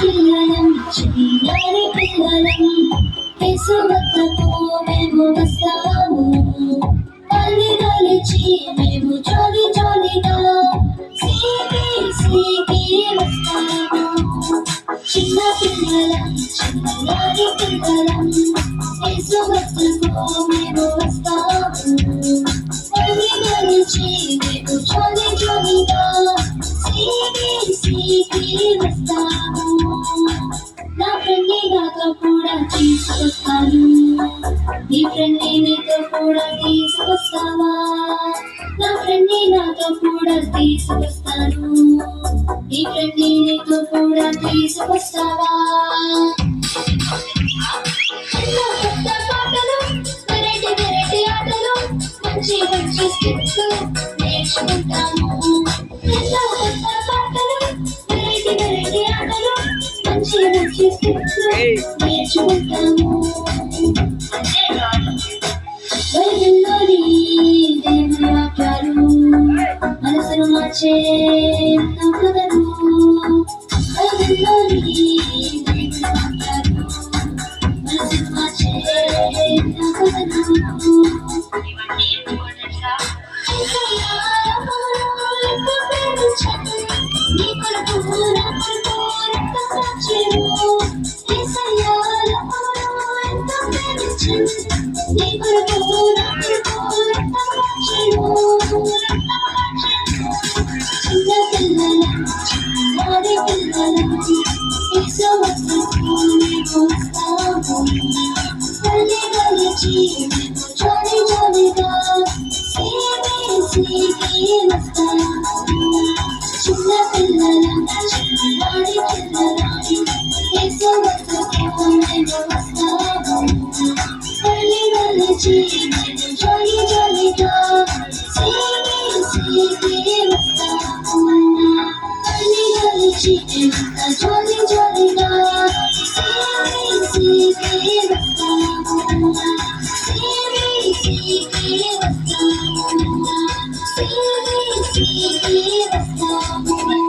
పిల్లలం చిన్నారి పిల్లలం యేసువద్దకు మేము వస్తాము పల్లి నలిచి మేము జాలి జాలిగా సీకి వస్తాము చిన్న పిల్లలం చిన్నారి పిల్లలం యేసువద్దకు మేము వస్తాము పల్లి నలిచి మేము జాలి జాలిగా సీకి వస్తాము నా ఫ్రెండ్ని నాతో కూడా తీసుకొస్తాను నీ ఫ్రెండ్ని నీతో కూడా తీసుకొస్తావా నా ఫ్రెండ్ని నాతో కూడా తీసుకొస్తాను నీ ఫ్రెండ్ని నీతో కూడా తీసుకొస్తావా ఎన్నో కొత్త పాటలు వెరైటీ వెరైటీ ఆటలు మంచి మంచి స్కిట్స్ నేర్చుకుంటాము ఎన్నో కొత్త పాటలు వెరైటీ వెరైటీ ఆటలు మంచి మంచి స్కిట్స్ నేర్చుకుంటాము బైబిల్లోని దేవుని వాక్యాలు మనసును మార్చే ఎన్నో కథలు బైబిల్లోని దేవుని వాక్యాలు మనసును మార్చే ఎన్నో కథలు నీ కొరకు నా కొరకు రక్తం కార్చెను యేసయ్యా ఎంతో ప్రేమించెను నీ కొరకు నా కొరకు రక్తం కార్చెను చిన్న పిల్లలం చిన్నారి పిల్లలం యేసు వద్దకు మేము వస్తాము పల్లి నలిచి మేము జాలి జాలిగా సీకి వస్తాము చిన్న పిల్లలం చిన్నారి పిల్లలం యేసు వద్దకు మేము వస్తాము పల్లి నలిచి మేము జాలి జాలిగా సీకి వస్తాము పల్లి నలిచి మేము జాలి జాలిగా సీకి వస్తాము సీకి వస్తాము సీకి వస్తాము